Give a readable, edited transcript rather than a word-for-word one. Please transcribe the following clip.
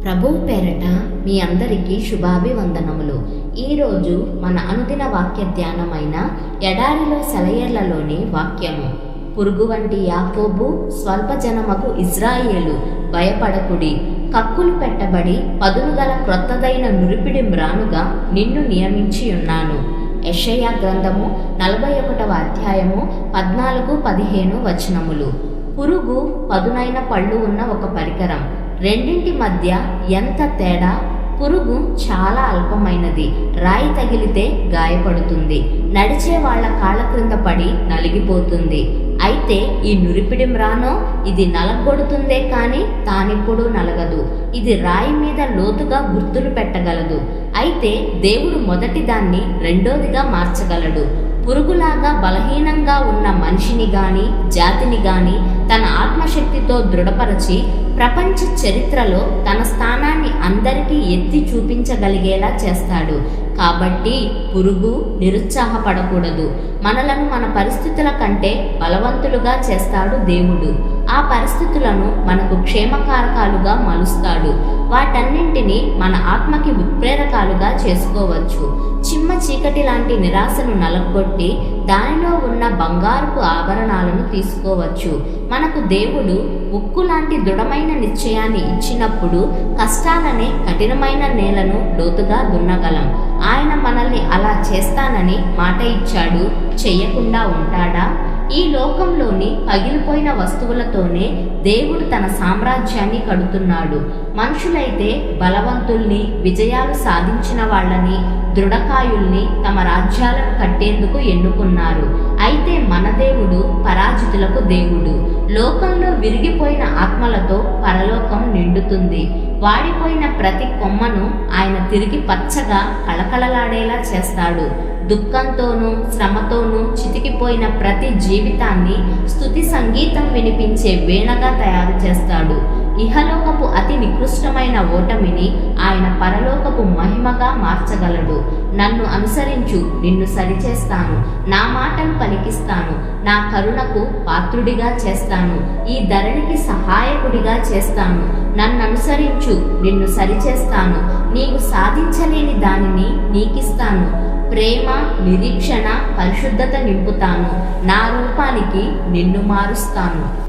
ప్రభువు పేరట మీ అందరికీ శుభాభివందనములు. ఈరోజు మన అనుదిన వాక్య ధ్యానమైన ఎడారిలో సెలయేర్లలోని వాక్యము. పురుగు వంటి యాకోబు, స్వల్పజనమకు ఇజ్రాయేలు, భయపడకుడి. కక్కులు పెట్టబడి పదునుగల క్రొత్తదైన నురిపిడి మ్రానుగా నిన్ను నియమించి ఉన్నాను. యెషయా గ్రంథము 41వ అధ్యాయము 14-15 వచనములు. పురుగు పదునైన పళ్ళు ఉన్న ఒక పరికరం. రెండింటి మధ్య ఎంత తేడా! పురుగు చాలా అల్పమైనది. రాయి తగిలితే గాయపడుతుంది. నడిచే వాళ్ళ కాళ్ళ క్రింద పడి నలిగిపోతుంది. అయితే ఈ నురిపిడి మ్రానో, ఇది నలగొడుతుందే కానీ తానెప్పుడూ నలగదు. ఇది రాయి మీద లోతుగా గుర్తులు పెట్టగలదు. అయితే దేవుడు మొదటి దాన్ని రెండోదిగా మార్చగలడు. పురుగులాగా బలహీనంగా ఉన్న మనిషిని గాని జాతిని గాని తన ఆత్మశక్తితో దృఢపరచి ప్రపంచ చరిత్రలో తన స్థానాన్ని అందరికీ ఎత్తి చూపించగలిగేలా చేస్తాడు. కాబట్టి పురుగు నిరుత్సాహపడకూడదు. మనలను మన పరిస్థితుల కంటే బలవంతులుగా చేస్తాడు దేవుడు. ఆ పరిస్థితులను మనకు క్షేమకారకాలుగా మలుస్తాడు. వాటన్నింటినీ మన ఆత్మకి ఉత్ప్రేరకాలుగా చేసుకోవచ్చు. చిమ్మ చీకటి లాంటి నిరాశను నలగొట్టి దానిలో ఉన్న బంగారుపు ఆభరణాలను తీసుకోవచ్చు. మనకు దేవుడు ఉక్కు లాంటి దృఢమైన నిశ్చయాన్ని ఇచ్చినప్పుడు కష్టాలనే కఠినమైన నేలను లోతుగా దున్నగలం. ఆయన మనల్ని అలా చేస్తానని మాట ఇచ్చాడు. చెయ్యకుండా ఉంటాడా? ఈ లోకంలోని పగిలిపోయిన వస్తువులతోనే దేవుడు తన సామ్రాజ్యాన్ని కడుతున్నాడు. మనుషులైతే బలవంతుల్ని, విజయాలు సాధించిన వాళ్ళని, దృఢకాయుల్ని తమ రాజ్యాలను కట్టేందుకు ఎన్నుకున్నారు. అయితే మన దేవుడు పరాజితులకు దేవుడు. లోకంలో విరిగిపోయిన ఆత్మలతో పరలోకం నిండుతుంది. వాడిపోయిన ప్రతి కొమ్మను ఆయన తిరిగి పచ్చగా కళకళలాడేలా చేస్తాడు. దుఃఖంతోనూ శ్రమతోనూ చితికిపోయిన ప్రతి జీవితాన్ని స్తుతి సంగీతం వినిపించే వీణగా తయారు చేస్తాడు. ఇహలోకపు అతి నికృష్టమైన ఓటమిని ఆయన పరలోకపు మహిమగా మార్చగలడు. నన్ను అనుసరించు, నిన్ను సరిచేస్తాను. నా మాటను పలికిస్తాను. నా కరుణకు పాత్రుడిగా చేస్తాను. ఈ ధరణికి సహాయకుడిగా చేస్తాను. నన్ను అనుసరించు, నిన్ను సరిచేస్తాను. నీవు సాధించలేని దానిని నీకిస్తాను. ప్రేమ, నిరీక్షణ, పరిశుద్ధత నింపుతాను. నా రూపానికి నిన్ను మారుస్తాను.